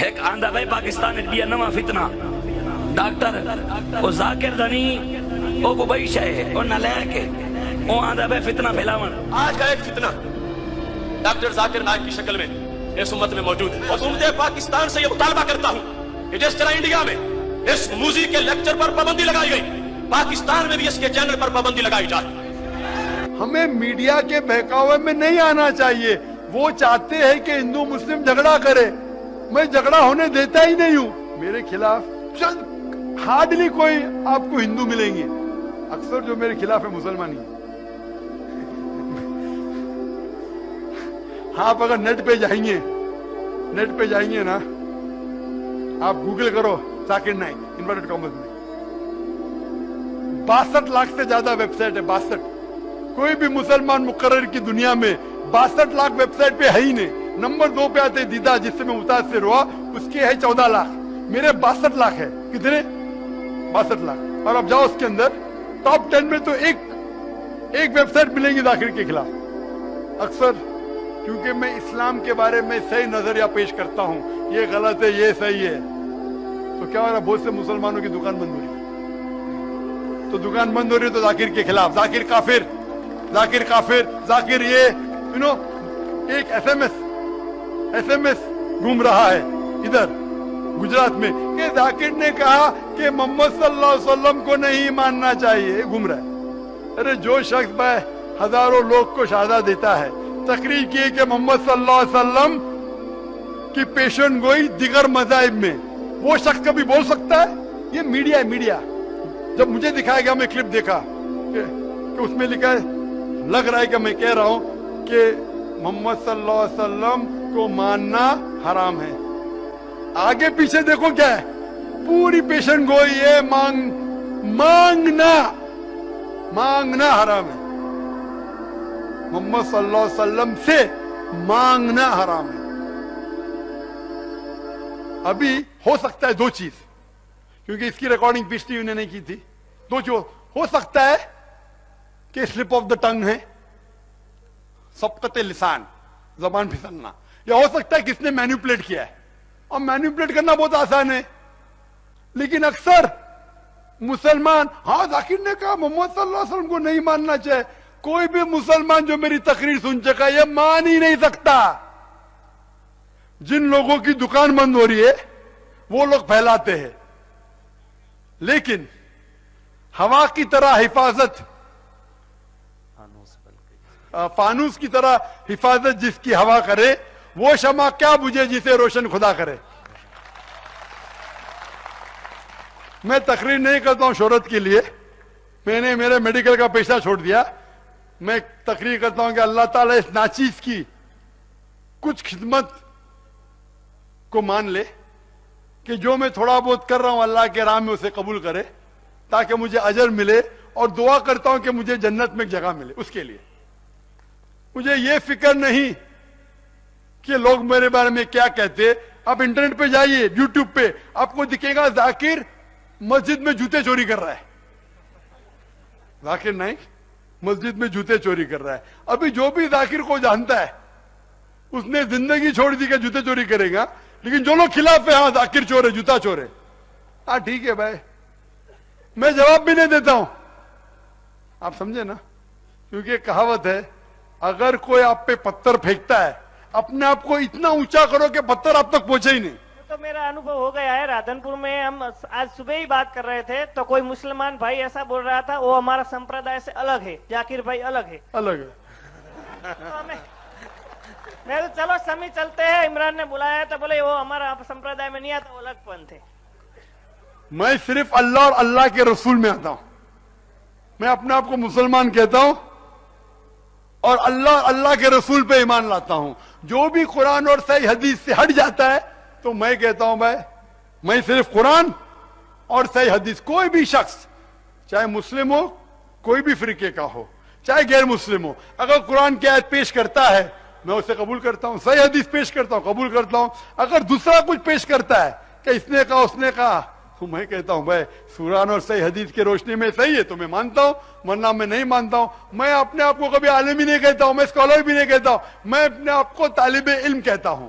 ایک آندھا بھائی پاکستان بیا نواں فتنہ ڈاکٹر او ذاکر دنی او کو بئی شے او نلیک او آندھا بھائی فتنہ پھیلاون. آج کا ایک فتنہ ڈاکٹر ذاکر نائک کی شکل میں اس امت میں موجود ہے. حکومت پاکستان سے یہ مطالبہ کرتا ہوں کہ جس طرح انڈیا میں اس موسیقی کے لیکچر پر پابندی لگائی گئی، پاکستان میں بھی اس کے چینل پر پابندی لگائی جائے. ہمیں میڈیا کے بہکاوے میں نہیں آنا چاہیے. وہ چاہتے ہیں کہ ہندو مسلم جھگڑا کرے، میں جھگڑا ہونے دیتا ہی نہیں ہوں. میرے خلاف ہارڈلی کوئی آپ کو ہندو ملیں گے، اکثر جو میرے خلاف ہے مسلمان ہی. آپ اگر نیٹ پہ جائیں گے نا، آپ گوگل کرو ذاکر نائک انورٹڈ کامرس میں 62 لاکھ سے زیادہ ویب سائٹ ہے. 62. کوئی بھی مسلمان مقرر کی دنیا میں 62 لاکھ ویب سائٹ پہ ہے ہی نہیں. نمبر 2 پہ آتے دیدا، جس سے میں متاثر ہوا، اس کے ہے 14 لاکھ. میرے 62 لاکھ ہے. کتنے؟ 62 لاکھ. اور اب جاؤ اس کے اندر ٹاپ 10 میں تو ایک ویب سائٹ ملیں گی ذاکر کے خلاف. اکثر کیونکہ میں اسلام کے بارے میں صحیح نظریہ پیش کرتا ہوں، یہ غلط ہے یہ صحیح ہے، تو کیا ہو رہا؟ بہت سے مسلمانوں کی دکان بند ہو رہی ہے. تو دکان بند ہو رہی ہے تو ذاکر کے خلاف، ذاکر کافر، ذاکر کافر، ذاکر یہ ایک ایس ایم ایس گھوم رہا ہے ادھر گجرات میں کہ ذاکر نے کہا کہ محمد صلی اللہ علیہ وسلم کو نہیں ماننا چاہیے. گھوم رہا ہے. ارے جو شخص ہزاروں لوگ کو شہادت دیتا ہے، تقریر کی کہ محمد صلی اللہ علیہ وسلم کی پیشن گوئی دیگر مذاہب میں، وہ شخص کبھی بول سکتا ہے؟ یہ میڈیا ہے. میڈیا جب مجھے دکھایا گیا، میں کلپ دیکھا کہ اس میں لکھا ہے، لگ رہا ہے کہ میں کہہ رہا ہوں کہ محمد صلی اللہ علیہ وسلم کو ماننا حرام ہے. آگے پیچھے دیکھو کیا ہے، پوری پیشن گوئی ہے، مانگنا حرام ہے. محمد صلی اللہ علیہ وسلم سے مانگنا حرام ہے. ابھی ہو سکتا ہے 2 چیز، کیونکہ اس کی ریکارڈنگ پچھلی انہوں نے کی تھی. 2 چیز ہو سکتا ہے کہ سلپ آف دا ٹنگ ہے، سبقت لسان، زبان پھسلنا، یا ہو سکتا ہے کہ اس نے مینیپولیٹ کیا ہے. اور مینیپولیٹ کرنا بہت آسان ہے، لیکن اکثر مسلمان، ہاں ذاکر نے کہا محمد صلی اللہ علیہ وسلم کو نہیں ماننا چاہے. کوئی بھی مسلمان جو میری تقریر سن چکا یہ مان ہی نہیں سکتا. جن لوگوں کی دکان بند ہو رہی ہے وہ لوگ پھیلاتے ہیں، لیکن ہوا کی طرح حفاظت، فانوس کی طرح حفاظت جس کی ہوا کرے، وہ شمع کیا بجھے جسے روشن خدا کرے. میں تقریر نہیں کرتا ہوں شہرت کے لیے. میں نے میرے میڈیکل کا پیشہ چھوڑ دیا. میں تقریر کرتا ہوں کہ اللہ تعالیٰ اس ناچیز کی کچھ خدمت کو مان لے کہ جو میں تھوڑا بہت کر رہا ہوں اللہ کے راہ میں اسے قبول کرے، تاکہ مجھے اجر ملے. اور دعا کرتا ہوں کہ مجھے جنت میں ایک جگہ ملے. اس کے لیے مجھے یہ فکر نہیں کہ لوگ میرے بارے میں کیا کہتے. آپ انٹرنیٹ پہ جائیے، یوٹیوب پہ آپ کو دکھے گا ذاکر مسجد میں جوتے چوری کر رہا ہے. ذاکر نائک مسجد میں جوتے چوری کر رہا ہے. ابھی جو بھی ذاکر کو جانتا ہے اس نے زندگی چھوڑ دی کہ جوتے چوری کرے گا، لیکن جو لوگ خلاف ہے، ہاں ذاکر چور ہے، جوتا چور ہے، ہاں ٹھیک ہے بھائی، میں جواب بھی نہیں دیتا ہوں. آپ سمجھے نا؟ کیونکہ کہاوت ہے، اگر کوئی آپ پہ پتھر پھینکتا ہے اپنے آپ کو اتنا اونچا کرو کہ پتھر آپ تک پہنچے ہی نہیں. تو میرا انوبھو ہو گیا ہے. رادھنپور میں ہم آج صبح ہی بات کر رہے تھے تو کوئی مسلمان بھائی ایسا بول رہا تھا وہ ہمارا سمپردائے سے الگ ہے، ذاکر بھائی الگ ہے. میں تو چلو سمی چلتے ہیں. عمران نے بلایا تو بولے وہ ہمارا سمپردائے میں نہیں آتا، وہ الگ پنتھ ہے. میں صرف اللہ اور اللہ کے رسول میں آتا ہوں. میں اپنے آپ کو مسلمان کہتا ہوں اور اللہ کے رسول پہ ایمان لاتا ہوں. جو بھی قرآن اور صحیح حدیث سے ہٹ جاتا ہے تو میں کہتا ہوں بھائی میں صرف قرآن اور صحیح حدیث. کوئی بھی شخص چاہے مسلم ہو، کوئی بھی فرقے کا ہو، چاہے غیر مسلم ہو، اگر قرآن کی آیت پیش کرتا ہے میں اسے قبول کرتا ہوں. صحیح حدیث پیش کرتا ہوں، قبول کرتا ہوں. اگر دوسرا کچھ پیش کرتا ہے کہ اس نے کہا اس نے کہا، تو میں کہتا ہوں بھائی قرآن اور صحیح حدیث کی روشنی میں صحیح ہے تو میں مانتا ہوں، ورنہ میں نہیں مانتا ہوں. میں اپنے آپ کو کبھی عالم ہی نہیں کہتا ہوں، میں اسکالر بھی نہیں کہتا ہوں، میں اپنے آپ کو طالب علم کہتا ہوں.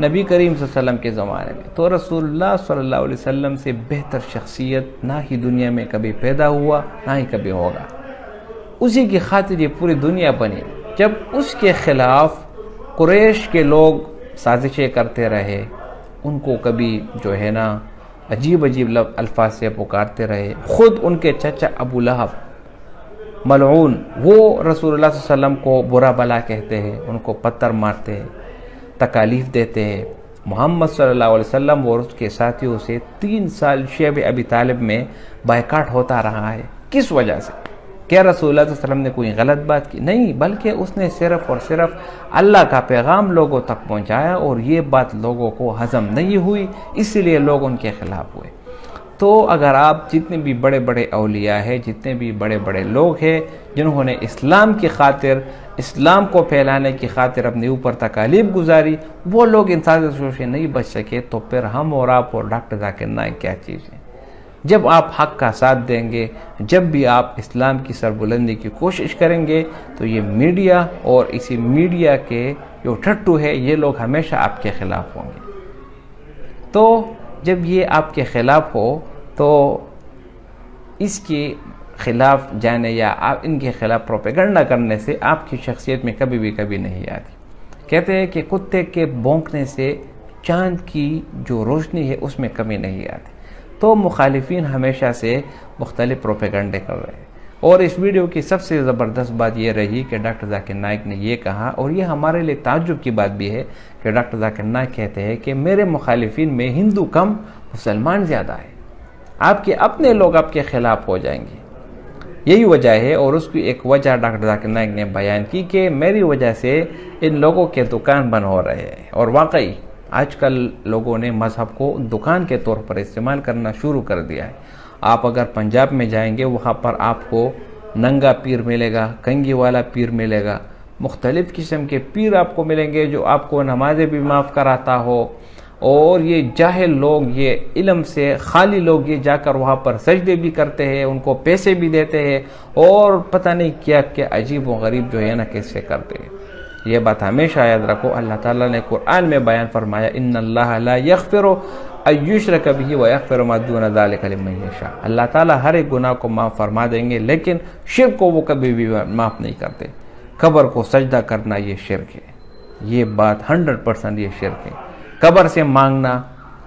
نبی کریم صلی اللہ علیہ وسلم کے زمانے میں، تو رسول اللہ صلی اللہ علیہ وسلم سے بہتر شخصیت نہ ہی دنیا میں کبھی پیدا ہوا نہ ہی کبھی ہوگا۔ اسی کی خاطر یہ پوری دنیا بنی۔ جب اس کے خلاف قریش کے لوگ سازشیں کرتے رہے، ان کو کبھی جو ہے نا عجیب عجیب الفاظ سے پکارتے رہے، خود ان کے چچا ابو لہب ملعون، وہ رسول اللہ صلی اللہ علیہ وسلم کو برا بلا کہتے ہیں، ان کو پتھر مارتے ہیں، تکالیف دیتے ہیں۔ محمد صلی اللہ علیہ وسلم اور اس کے ساتھیوں سے 3 سال شیب ابی طالب میں بائیکاٹ ہوتا رہا ہے۔ کس وجہ سے؟ کیا رسول اللہ صلی اللہ علیہ وسلم نے کوئی غلط بات کی؟ نہیں، بلکہ اس نے صرف اور صرف اللہ کا پیغام لوگوں تک پہنچایا، اور یہ بات لوگوں کو ہضم نہیں ہوئی، اس لیے لوگ ان کے خلاف ہوئے۔ تو اگر آپ جتنے بھی بڑے بڑے اولیاء ہیں، جتنے بھی بڑے بڑے لوگ ہیں جنہوں نے اسلام کی خاطر، اسلام کو پھیلانے کی خاطر اپنے اوپر تکالیف گزاری، وہ لوگ ان سازشوں سے نہیں بچ سکے، تو پھر ہم اور آپ اور ڈاکٹر ذاکر نائک کیا چیز ہیں؟ جب آپ حق کا ساتھ دیں گے، جب بھی آپ اسلام کی سربلندی کی کوشش کریں گے، تو یہ میڈیا اور اسی میڈیا کے جو ٹھٹو ہے، یہ لوگ ہمیشہ آپ کے خلاف ہوں گے۔ تو جب یہ آپ کے خلاف ہو تو اس کے خلاف جانے یا آپ ان کے خلاف پروپیگنڈا کرنے سے آپ کی شخصیت میں کبھی نہیں آتی۔ کہتے ہیں کہ کتے کے بھونکنے سے چاند کی جو روشنی ہے اس میں کمی نہیں آتی۔ تو مخالفین ہمیشہ سے مختلف پروپیگنڈے کر رہے ہیں، اور اس ویڈیو کی سب سے زبردست بات یہ رہی کہ ڈاکٹر ذاکر نائک نے یہ کہا، اور یہ ہمارے لیے تعجب کی بات بھی ہے کہ ڈاکٹر ذاکر نائک کہتے ہیں کہ میرے مخالفین میں ہندو کم مسلمان زیادہ ہے، آپ کے اپنے لوگ آپ کے خلاف ہو جائیں گے۔ یہی وجہ ہے، اور اس کی ایک وجہ ڈاکٹر ذاکر نائک نے بیان کی کہ میری وجہ سے ان لوگوں کے دکان بند ہو رہے ہیں۔ اور واقعی آج کل لوگوں نے مذہب کو دکان کے طور پر استعمال کرنا شروع کر دیا ہے۔ آپ اگر پنجاب میں جائیں گے، وہاں پر آپ کو ننگا پیر ملے گا، کنگھی والا پیر ملے گا، مختلف قسم کے پیر آپ کو ملیں گے جو آپ کو نمازیں بھی معاف کراتا ہو، اور یہ جاہل لوگ، یہ علم سے خالی لوگ یہ جا کر وہاں پر سجدے بھی کرتے ہیں، ان کو پیسے بھی دیتے ہیں، اور پتہ نہیں کیا کیا عجیب و غریب جو ہے نا کیسے کرتے ہیں۔ یہ بات ہمیشہ یاد رکھو، اللہ تعالیٰ نے قرآن میں بیان فرمایا، ان اللہ لا یغفر ان یشرک بہ ویغفر ما دون ذلک لمن یشاء۔ اللہ تعالیٰ ہر ایک گناہ کو معاف فرما دیں گے، لیکن شرک کو وہ کبھی بھی معاف نہیں کرتے۔ قبر کو سجدہ کرنا یہ شرک ہے، یہ بات 100% یہ شرک ہے۔ قبر سے مانگنا،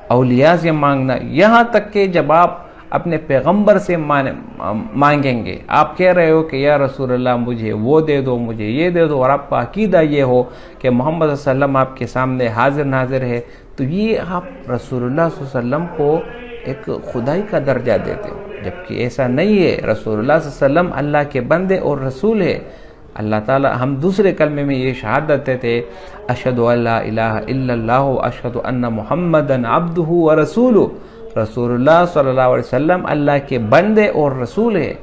اولیاء سے مانگنا، یہاں تک کہ جب آپ اپنے پیغمبر سے مانگیں گے، آپ کہہ رہے ہو کہ یا رسول اللہ مجھے وہ دے دو، مجھے یہ دے دو، اور آپ کا عقیدہ یہ ہو کہ محمد صلی اللہ علیہ وسلم آپ کے سامنے حاضر ناظر ہے، تو یہ آپ رسول اللہ صلی اللہ علیہ وسلم کو ایک خدائی کا درجہ دیتے ہو، جبکہ ایسا نہیں ہے۔ رسول اللہ صلی اللہ علیہ وسلم اللہ کے بندے اور رسول ہے۔ اللہ تعالیٰ، ہم دوسرے کلمے میں یہ شہادت دیتے، اشہد ان لا الہ الا اللہ اشہد ان محمدًا عبدہ ورسولہ، رسول اللہ صلی اللہ علیہ وسلم اللہ کے بندے اور رسول ہے۔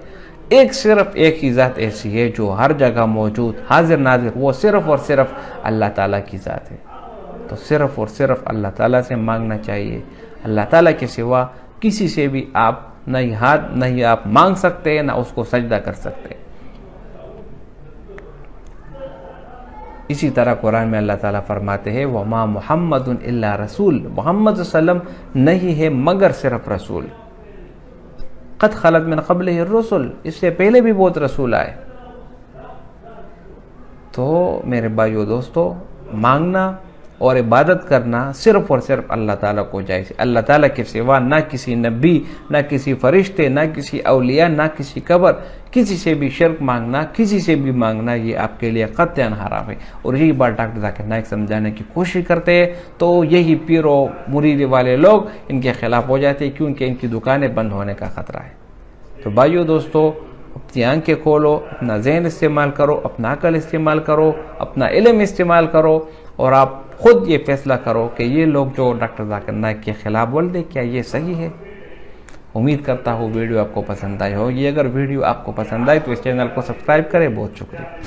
صرف ایک ہی ذات ایسی ہے جو ہر جگہ موجود، حاضر ناظر، وہ صرف اور صرف اللہ تعالیٰ کی ذات ہے۔ تو صرف اور صرف اللہ تعالیٰ سے مانگنا چاہیے۔ اللہ تعالیٰ کے سوا کسی سے بھی آپ نہ ہی آپ مانگ سکتے، نہ اس کو سجدہ کر سکتے۔ اسی طرح قرآن میں اللہ تعالیٰ فرماتے ہیں وَمَا مُحَمَّدٌ إِلَّا رَسُولٌ، محمد صلی اللہ علیہ وسلم نہیں ہے مگر صرف رسول، قد خلت من قبلہ الرسل، اس سے پہلے بھی بہت رسول آئے۔ تو میرے بھائیو دوستو، مانگنا اور عبادت کرنا صرف اور صرف اللہ تعالیٰ کو جائز ہے۔ اللہ تعالیٰ کے سوا نہ کسی نبی، نہ کسی فرشتے، نہ کسی اولیاء، نہ کسی قبر، کسی سے بھی شرک مانگنا، کسی سے بھی مانگنا، یہ آپ کے لیے قطعاً حرام ہے۔ اور یہی بات ڈاکٹر ذاکر نائک سمجھانے کی کوشش کرتے ہیں، تو یہی پیر و مرید والے لوگ ان کے خلاف ہو جاتے ہیں، کیونکہ ان کی دکانیں بند ہونے کا خطرہ ہے۔ تو بھائیو دوستو، اپنی آنکھیں کھولو، اپنا ذہن استعمال کرو، اپنا عقل استعمال کرو، اپنا علم استعمال کرو، اور آپ خود یہ فیصلہ کرو کہ یہ لوگ جو ڈاکٹر ذاکر نائک کے خلاف بول دے، کیا یہ صحیح ہے؟ امید کرتا ہوں ویڈیو آپ کو پسند آئی ہوگی۔ اگر ویڈیو آپ کو پسند آئی تو اس چینل کو سبسکرائب کریں۔ بہت شکریہ۔